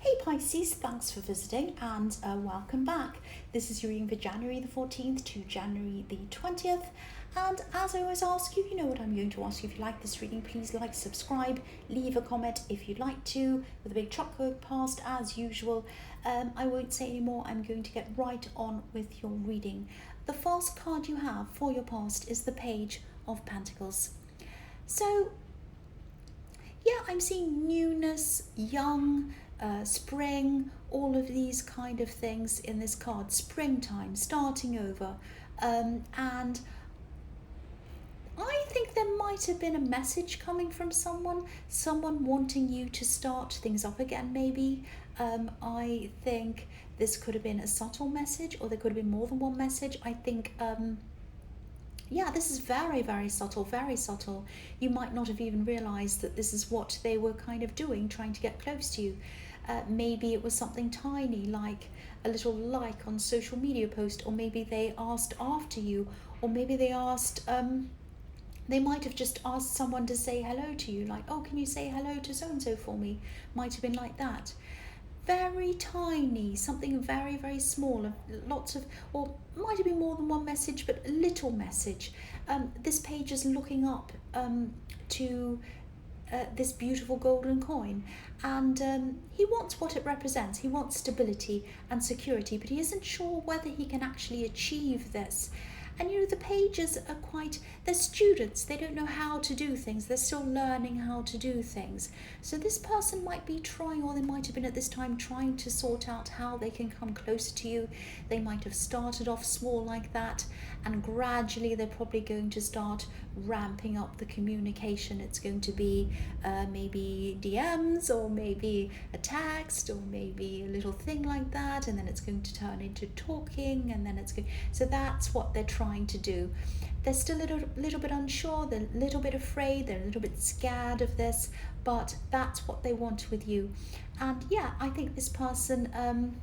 Hey Pisces, thanks for visiting and welcome back. This is your reading for January the 14th to January the 20th. And as I always ask you, you know what I'm going to ask you. If you like this reading, please like, subscribe, leave a comment if you'd like to, with a big truck going past as usual. I won't say any more. I'm going to get right on with your reading. The first card you have for your past is the Page of Pentacles. So, yeah, I'm seeing newness, young, spring, all of these kind of things in this card. Springtime, starting over. And I think there might have been a message coming from someone wanting you to start things up again, maybe. I think this could have been a subtle message, or there could have been more than one message. I think yeah, this is very, very subtle, very subtle. You might not have even realised that this is what they were kind of doing, trying to get close to you. Maybe it was something tiny, like a little like on social media post, or maybe they asked after you, or maybe they asked, they might have just asked someone to say hello to you, like, oh, can you say hello to so-and-so for me? Might have been like that. Very tiny, something very, very small, lots of, or might have been more than one message, but a little message. This page is looking up to this beautiful golden coin, and he wants what it represents. He wants stability and security, but he isn't sure whether he can actually achieve this. And you know, the pages are they're students. They don't know how to do things. They're still learning how to do things. So this person might be trying, or they might have been at this time trying to sort out how they can come closer to you. They might have started off small like that, and gradually they're probably going to start ramping up the communication. It's going to be maybe DMs, or maybe a text, or maybe a little thing like that, and then it's going to turn into talking, and then it's going. So that's what they're trying to do. They're still a little bit unsure, they're a little bit afraid, they're a little bit scared of this, but that's what they want with you. And yeah, I think this person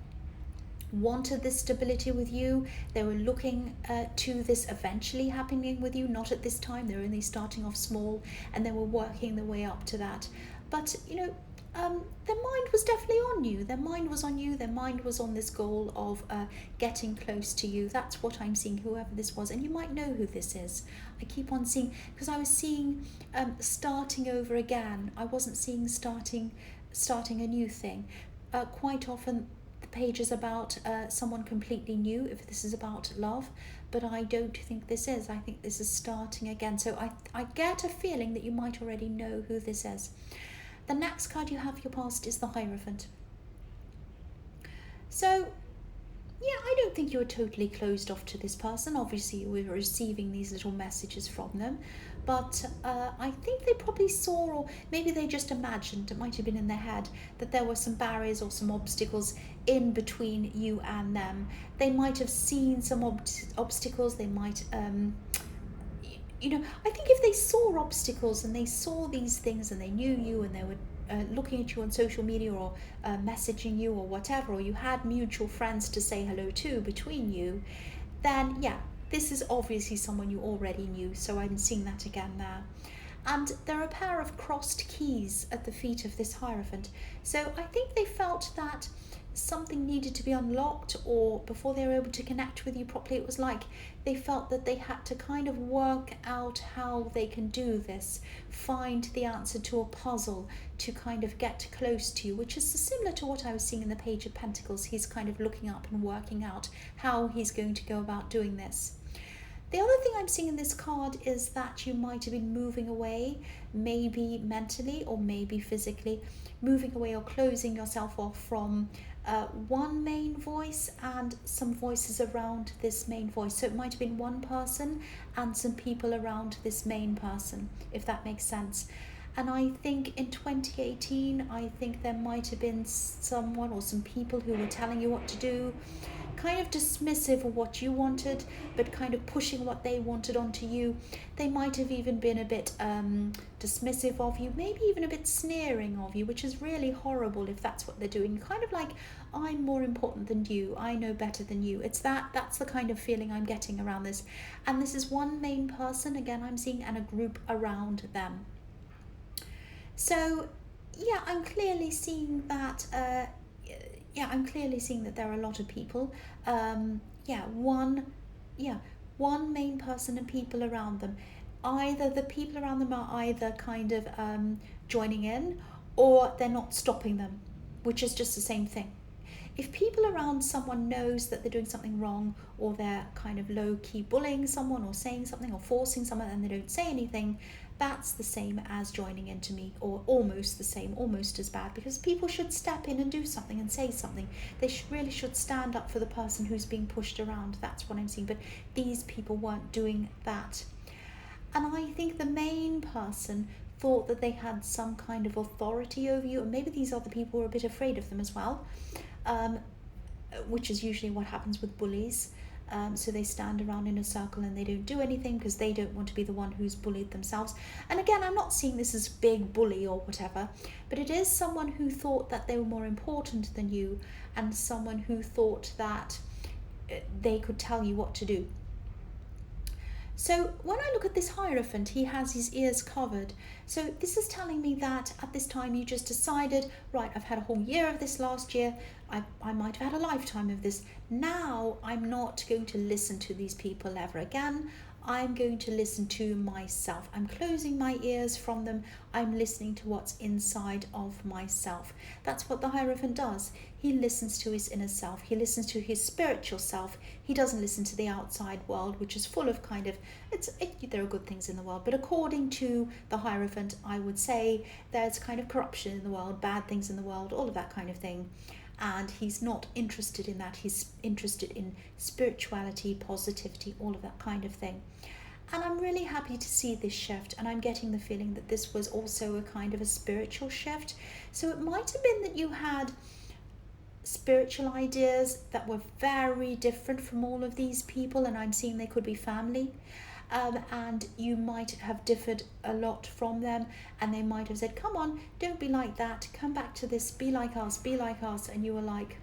wanted this stability with you. They were looking to this eventually happening with you, not at this time. They're only starting off small, and they were working their way up to that. But you know, their mind was definitely on you. Their mind was on you. Their mind was on this goal of getting close to you. That's what I'm seeing, whoever this was. And you might know who this is. I keep on seeing, because I was seeing starting over again. I wasn't seeing starting a new thing. Quite often the page is about someone completely new, if this is about love. But I don't think this is. I think this is starting again. So I get a feeling that you might already know who this is. The next card you have for your past is the Hierophant. So, yeah, I don't think you were totally closed off to this person. Obviously, you were receiving these little messages from them. But I think they probably saw, or maybe they just imagined, it might have been in their head, that there were some barriers or some obstacles in between you and them. They might have seen some obstacles. They might... you know, I think if they saw obstacles and they saw these things and they knew you and they were looking at you on social media, or messaging you or whatever, or you had mutual friends to say hello to between you, then yeah, this is obviously someone you already knew. So I'm seeing that again there. And there are a pair of crossed keys at the feet of this Hierophant. So I think they felt that something needed to be unlocked, or before they were able to connect with you properly, it was like they felt that they had to kind of work out how they can do this, find the answer to a puzzle to kind of get close to you, which is similar to what I was seeing in the Page of Pentacles. He's kind of looking up and working out how he's going to go about doing this. The other thing I'm seeing in this card is that you might have been moving away, maybe mentally or maybe physically, moving away or closing yourself off from one main voice and some voices around this main voice. So it might have been one person and some people around this main person, if that makes sense. And I think in 2018, I think there might have been someone or some people who were telling you what to do, kind of dismissive of what you wanted, but kind of pushing what they wanted onto you. They might have even been a bit dismissive of you, maybe even a bit sneering of you, which is really horrible if that's what they're doing. Kind of like, I'm more important than you, I know better than you. That's the kind of feeling I'm getting around this. And this is one main person, again, I'm seeing, and a group around them. So, yeah, I'm clearly seeing that yeah, I'm clearly seeing that there are a lot of people. Yeah, one main person and people around them. Either the people around them are either kind of joining in, or they're not stopping them, which is just the same thing. If people around someone knows that they're doing something wrong, or they're kind of low-key bullying someone or saying something or forcing someone and they don't say anything, that's the same as joining into me, or almost the same, almost as bad, because people should step in and do something and say something. They really should stand up for the person who's being pushed around. That's what I'm seeing. But these people weren't doing that. And I think the main person thought that they had some kind of authority over you, and maybe these other people were a bit afraid of them as well, um, which is usually what happens with bullies. So they stand around in a circle and they don't do anything because they don't want to be the one who's bullied themselves. And again, I'm not seeing this as big bully or whatever, but it is someone who thought that they were more important than you, and someone who thought that they could tell you what to do. So when I look at this Hierophant, he has his ears covered. So this is telling me that at this time you just decided, right, I've had a whole year of this last year. I might have had a lifetime of this. Now I'm not going to listen to these people ever again. I'm going to listen to myself. I'm closing my ears from them. I'm listening to what's inside of myself. That's what the Hierophant does. He listens to his inner self. He listens to his spiritual self. He doesn't listen to the outside world, which is full of kind of, there are good things in the world, but according to the Hierophant, I would say there's kind of corruption in the world, bad things in the world, all of that kind of thing. And he's not interested in that. He's interested in spirituality, positivity, all of that kind of thing. And I'm really happy to see this shift, and I'm getting the feeling that this was also a kind of a spiritual shift. So it might have been that you had spiritual ideas that were very different from all of these people, and I'm seeing they could be family. And you might have differed a lot from them, and they might have said, come on, don't be like that, come back to this, be like us, and you were like,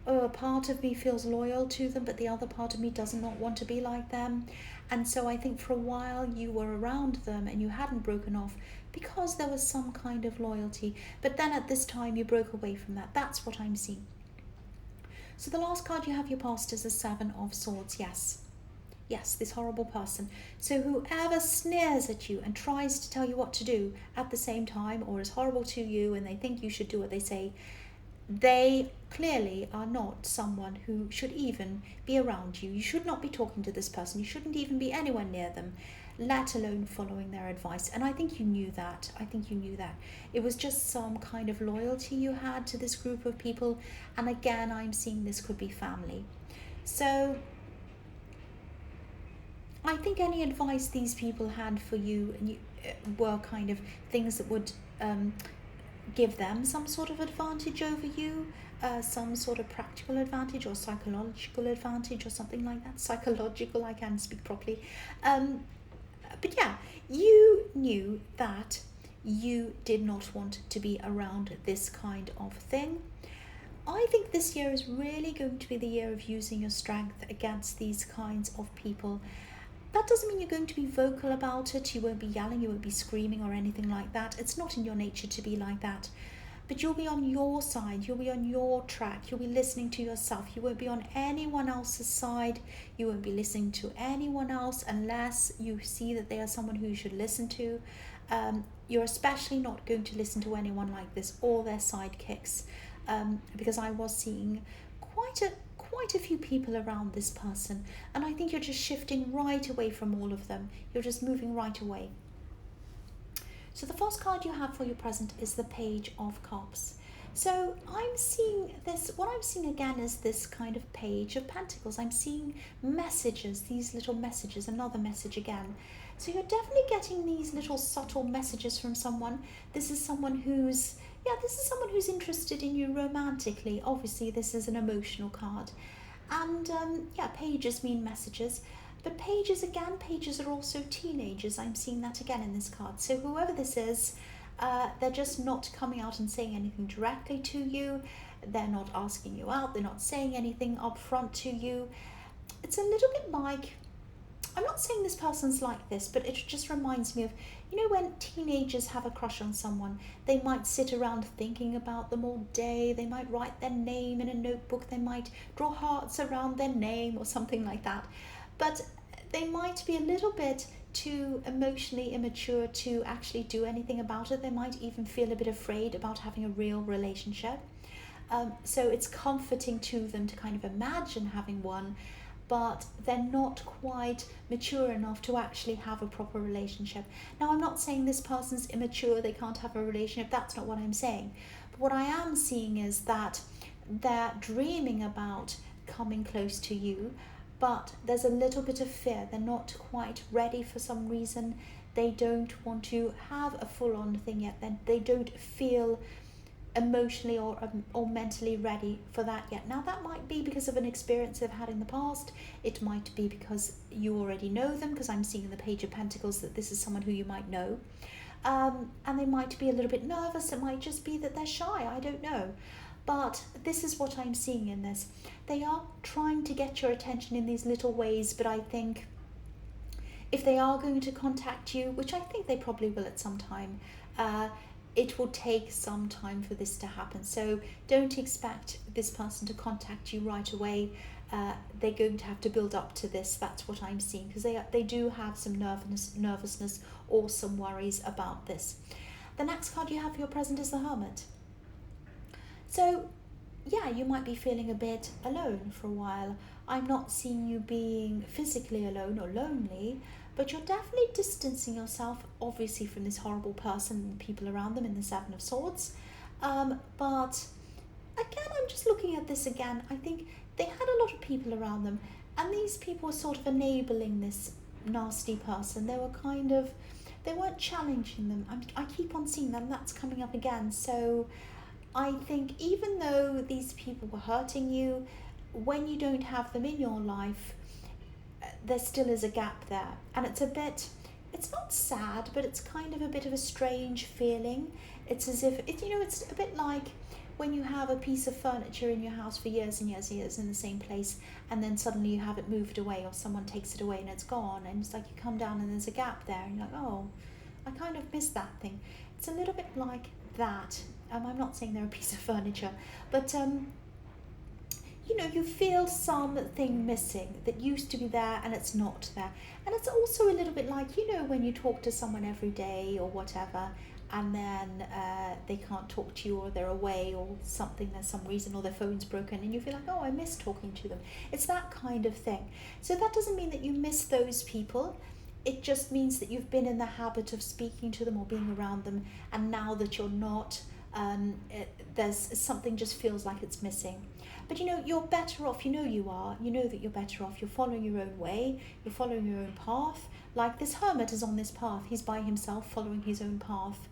oh, a part of me feels loyal to them, but the other part of me does not want to be like them. And so I think for a while you were around them and you hadn't broken off because there was some kind of loyalty, but then at this time you broke away from that. That's what I'm seeing. So the last card you have your past is the Seven of Swords. Yes, this horrible person. So whoever sneers at you and tries to tell you what to do at the same time, or is horrible to you and they think you should do what they say, they clearly are not someone who should even be around you. You should not be talking to this person. You shouldn't even be anywhere near them, let alone following their advice. And I think you knew that. It was just some kind of loyalty you had to this group of people. And again, I'm seeing this could be family. So I think any advice these people had for you and were kind of things that would give them some sort of advantage over you, some sort of practical advantage or psychological advantage or something like that. Psychological, I can speak properly. But yeah, you knew that you did not want to be around this kind of thing. I think this year is really going to be the year of using your strength against these kinds of people. That doesn't mean you're going to be vocal about it. You won't be yelling, you won't be screaming or anything like that. It's not in your nature to be like that. But you'll be on your side, you'll be on your track, you'll be listening to yourself. You won't be on anyone else's side. You won't be listening to anyone else unless you see that they are someone who you should listen to. You're especially not going to listen to anyone like this or their sidekicks, because I was seeing quite a few people around this person, and I think you're just shifting right away from all of them. You're just moving right away. So the first card you have for your present is the Page of Cups. So I'm seeing this, what I'm seeing again is this kind of Page of Pentacles. I'm seeing messages, these little messages, another message again. So you're definitely getting these little subtle messages from someone. This is someone who's interested in you romantically. Obviously, this is an emotional card. And pages mean messages. But pages are also teenagers. I'm seeing that again in this card. So whoever this is, they're just not coming out and saying anything directly to you. They're not asking you out. They're not saying anything up front to you. It's a little bit like I'm not saying this person's like this, but it just reminds me of, when teenagers have a crush on someone, they might sit around thinking about them all day. They might write their name in a notebook. They might draw hearts around their name or something like that. But they might be a little bit too emotionally immature to actually do anything about it. They might even feel a bit afraid about having a real relationship. So it's comforting to them to kind of imagine having one, but they're not quite mature enough to actually have a proper relationship. Now, I'm not saying this person's immature, they can't have a relationship, that's not what I'm saying. But what I am seeing is that they're dreaming about coming close to you, but there's a little bit of fear. They're not quite ready for some reason. They don't want to have a full-on thing yet. They don't feel emotionally or mentally ready for that yet. Now, that might be because of an experience they've had in the past. It might be because you already know them, because I'm seeing in the Page of Pentacles that this is someone who you might know. And they might be a little bit nervous. It might just be that they're shy. I don't know. But this is what I'm seeing in this. They are trying to get your attention in these little ways, but I think if they are going to contact you, which I think they probably will at some time, it will take some time for this to happen. So don't expect this person to contact you right away. They're going to have to build up to this. That's what I'm seeing, because they do have some nervousness or some worries about this. The next card you have for your present is the Hermit. So yeah, you might be feeling a bit alone for a while. I'm not seeing you being physically alone or lonely, but you're definitely distancing yourself, obviously, from this horrible person and people around them in the Seven of Swords. But again, I'm just looking at this again. I think they had a lot of people around them, and these people were sort of enabling this nasty person. They weren't challenging them. I keep on seeing them. That's coming up again. So I think even though these people were hurting you, when you don't have them in your life, there still is a gap there. And it's not sad, but it's kind of a bit of a strange feeling. It's as if, it's a bit like when you have a piece of furniture in your house for years and years and years in the same place, and then suddenly you have it moved away, or someone takes it away and it's gone, and it's like you come down and there's a gap there, and you're like, oh, I kind of miss that thing. It's a little bit like that. I'm not saying they're a piece of furniture, but you feel something missing that used to be there and it's not there. And it's also a little bit like, when you talk to someone every day or whatever, and then they can't talk to you, or they're away or something, there's some reason, or their phone's broken, and you feel like, oh, I miss talking to them. It's that kind of thing. So that doesn't mean that you miss those people. It just means that you've been in the habit of speaking to them or being around them, and now that you're not, there's something just feels like it's missing. But you're better off. You are. You know that you're better off. You're following your own way. You're following your own path. Like this Hermit is on this path. He's by himself, following his own path.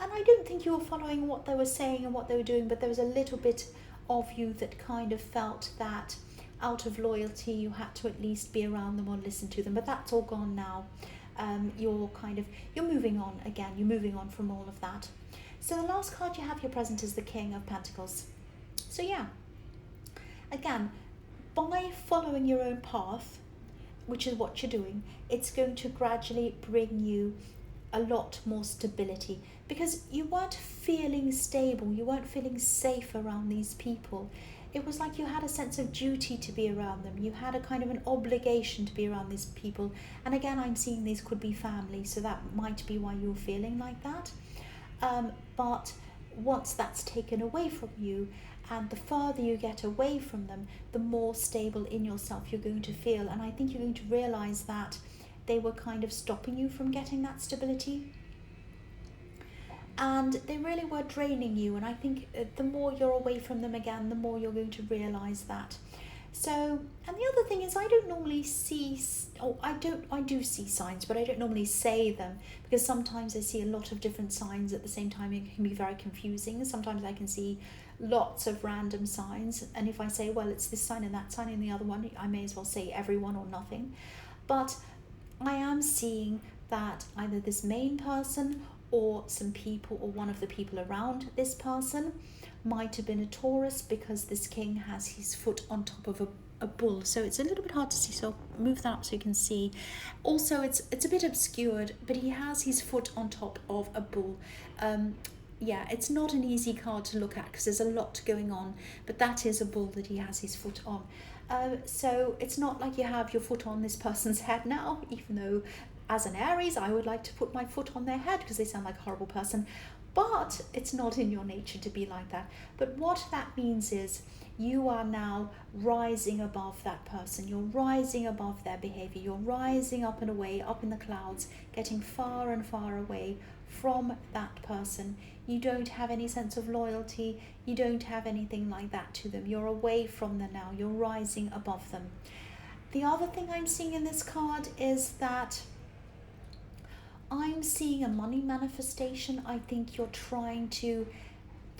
And I don't think you were following what they were saying and what they were doing, but there was a little bit of you that kind of felt that out of loyalty you had to at least be around them or listen to them. But that's all gone now. You're moving on again. You're moving on from all of that. So the last card you have your present is the King of Pentacles. So yeah, again, by following your own path, which is what you're doing, it's going to gradually bring you a lot more stability, because you weren't feeling stable, you weren't feeling safe around these people. It was like you had a sense of duty to be around them. You had a kind of an obligation to be around these people. And again, I'm seeing these could be family, so that might be why you're feeling like that. But once that's taken away from you, and the further you get away from them, the more stable in yourself you're going to feel. And I think you're going to realize that they were kind of stopping you from getting that stability. And they really were draining you. And I think the more you're away from them again, the more you're going to realize that. So, and the other thing is, I don't normally see, I do see signs, but I don't normally say them, because sometimes I see a lot of different signs at the same time. It can be very confusing. Sometimes I can see lots of random signs, and if I say, well, it's this sign and that sign and the other one, I may as well say everyone or nothing. But I am seeing that either this main person or some people, or one of the people around this person, might have been a Taurus, because this king has his foot on top of a a bull, so it's a little bit hard to see, so I'll move that up so you can see. Also, it's a bit obscured, but he has his foot on top of a bull. Yeah, it's not an easy card to look at because there's a lot going on, but that is a bull that he has his foot on. So it's not like you have your foot on this person's head now, even though as an Aries I would like to put my foot on their head because they sound like a horrible person, but it's not in your nature to be like that. But what that means is you are now rising above that person. You're rising above their behavior. You're rising up and away, up in the clouds, getting far and far away from that person. You don't have any sense of loyalty. You don't have anything like that to them. You're away from them now. You're rising above them. The other thing I'm seeing in this card is that I'm seeing a money manifestation. I think you're trying to,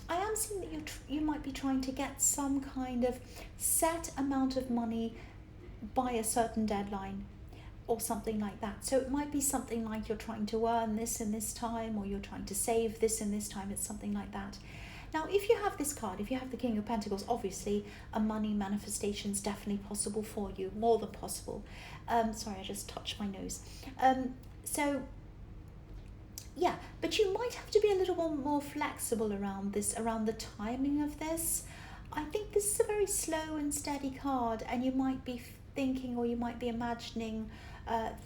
I am seeing that you might be trying to get some kind of set amount of money by a certain deadline or something like that. So it might be something like you're trying to earn this in this time, or you're trying to save this in this time. It's something like that. Now, if you have this card, if you have the King of Pentacles, obviously a money manifestation is definitely possible for you, more than possible. Sorry, I just touched my nose. So yeah, but you might have to be a little more flexible around this, around the timing of this. I think this is a very slow and steady card, and you might be thinking, or you might be imagining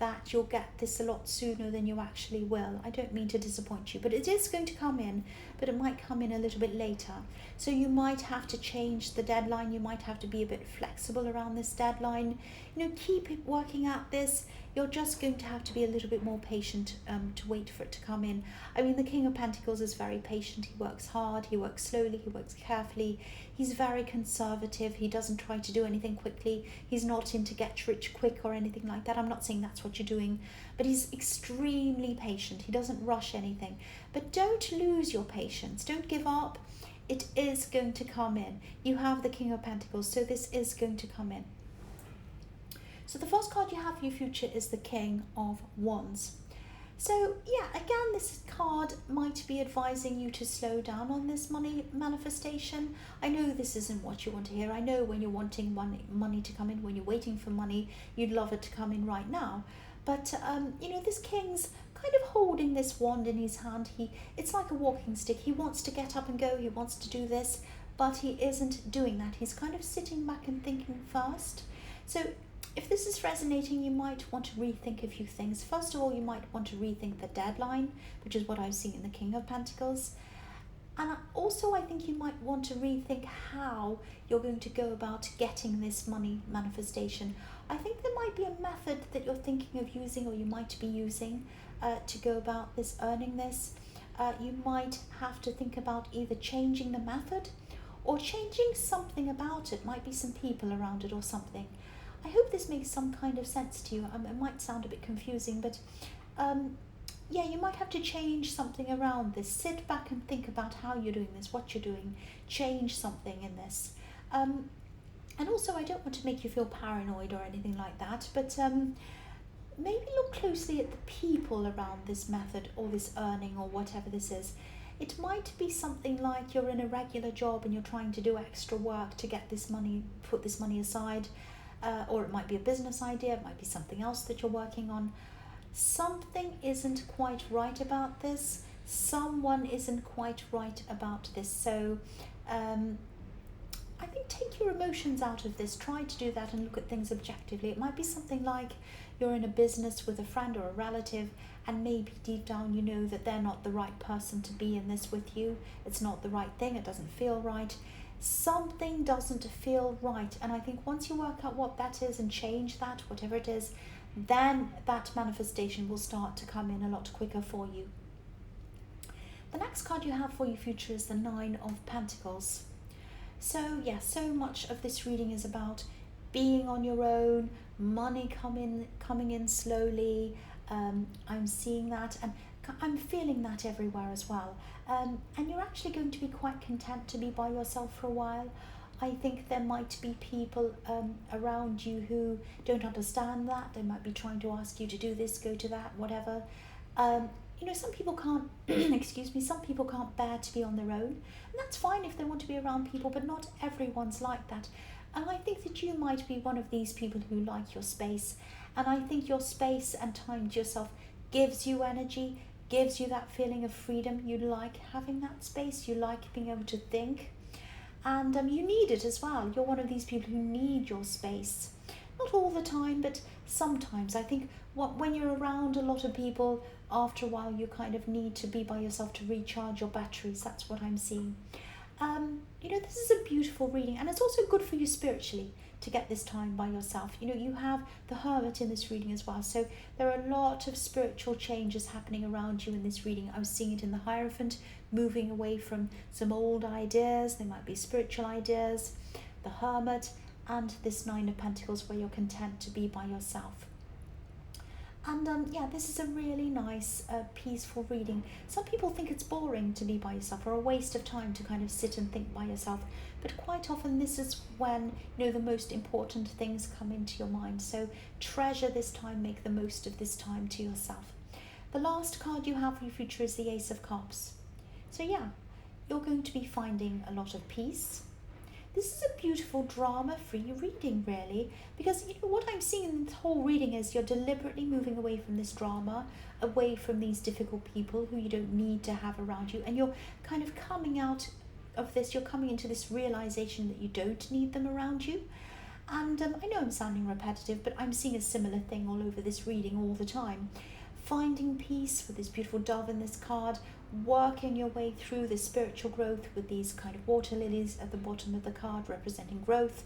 that you'll get this a lot sooner than you actually will. I don't mean to disappoint you, but it is going to come in, but it might come in a little bit later. So you might have to change the deadline. You might have to be a bit flexible around this deadline. You know, keep working at this. You're just going to have to be a little bit more patient to wait for it to come in. I mean, the King of Pentacles is very patient. He works hard, he works slowly, he works carefully. He's very conservative. He doesn't try to do anything quickly. He's not into get rich quick or anything like that. I'm not saying that's what you're doing, but he's extremely patient. He doesn't rush anything. But don't lose your patience. Don't give up. It is going to come in. You have the King of Pentacles, so this is going to come in. So the first card you have for your future is the King of Wands. So yeah, again, this card might be advising you to slow down on this money manifestation. I know this isn't what you want to hear. I know when you're wanting money to come in, when you're waiting for money, you'd love it to come in right now. But you know, this king's kind of holding this wand in his hand. It's like a walking stick. He wants to get up and go. He wants to do this, but he isn't doing that. He's kind of sitting back and thinking first. So if this is resonating, you might want to rethink a few things. First of all, you might want to rethink the deadline, which is what I've seen in the King of Pentacles. And also, I think you might want to rethink how you're going to go about getting this money manifestation. I think there might be a method that you're thinking of using, or you might be using, to go about this, earning this. You might have to think about either changing the method or changing something about it. Might be some people around it or something. I hope this makes some kind of sense to you. It might sound a bit confusing, but yeah, you might have to change something around this. Sit back and think about how you're doing this, what you're doing. Change something in this. And also, I don't want to make you feel paranoid or anything like that, but maybe look closely at the people around this method or this earning or whatever this is. It might be something like you're in a regular job and you're trying to do extra work to get this money, put this money aside. Or it might be a business idea, it might be something else that you're working on. Something isn't quite right about this. Someone isn't quite right about this. So I think take your emotions out of this. Try to do that and look at things objectively. It might be something like you're in a business with a friend or a relative, and maybe deep down you know that they're not the right person to be in this with you. It's not the right thing. It doesn't feel right. Something doesn't feel right, and I think once you work out what that is and change that, whatever it is, then that manifestation will start to come in a lot quicker for you. The next card you have for your future is the Nine of Pentacles. So yeah, so much of this reading is about being on your own, money coming in slowly. I'm seeing that, and I'm feeling that everywhere as well. And you're actually going to be quite content to be by yourself for a while. I think there might be people around you who don't understand that. They might be trying to ask you to do this, go to that, whatever. You know, some people can't, excuse me, some people can't bear to be on their own. And that's fine if they want to be around people, but not everyone's like that. And I think that you might be one of these people who like your space. And I think your space and time to yourself gives you energy, gives you that feeling of freedom. You like having that space, you like being able to think. And you need it as well. You're one of these people who need your space. Not all the time, but sometimes. I think when you're around a lot of people, after a while you kind of need to be by yourself to recharge your batteries. That's what I'm seeing. This is a beautiful reading, and it's also good for you spiritually to get this time by yourself. You have the Hermit in this reading as well, so there are a lot of spiritual changes happening around you in this reading. I was seeing it in the Hierophant, moving away from some old ideas. They might be spiritual ideas, the Hermit, and this Nine of Pentacles, where you're content to be by yourself. And this is a really nice, peaceful reading. Some people think it's boring to be by yourself, or a waste of time to kind of sit and think by yourself. But quite often this is when, the most important things come into your mind. So treasure this time, make the most of this time to yourself. The last card you have for your future is the Ace of Cups. So you're going to be finding a lot of peace. This is a beautiful drama-free reading, really, because what I'm seeing in the whole reading is you're deliberately moving away from this drama, away from these difficult people who you don't need to have around you, and you're kind of coming out of this, you're coming into this realization that you don't need them around you. And I know I'm sounding repetitive, but I'm seeing a similar thing all over this reading all the time. Finding peace with this beautiful dove in this card, working your way through the spiritual growth with these kind of water lilies at the bottom of the card representing growth.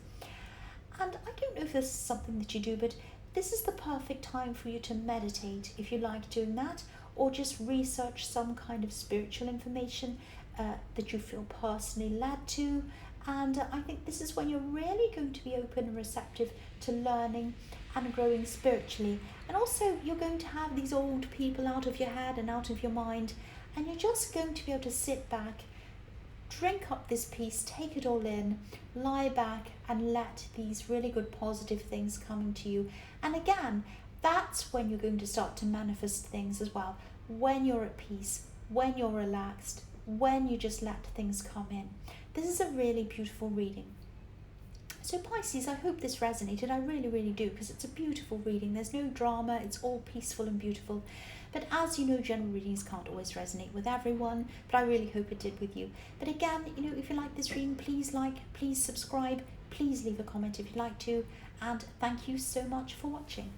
And I don't know if this is something that you do, but this is the perfect time for you to meditate if you like doing that, or just research some kind of spiritual information that you feel personally led to. And I think this is when you're really going to be open and receptive to learning and growing spiritually. And also you're going to have these old people out of your head and out of your mind, and you're just going to be able to sit back, drink up this peace, take it all in, lie back and let these really good positive things come into you. And again, that's when you're going to start to manifest things as well. When you're at peace, when you're relaxed, when you just let things come in. This is a really beautiful reading. So Pisces, I hope this resonated. I really, really do, because it's a beautiful reading. There's no drama. It's all peaceful and beautiful. But as you know, general readings can't always resonate with everyone, but I really hope it did with you. But again, if you like this reading, please please subscribe, please leave a comment if you'd like to, and thank you so much for watching.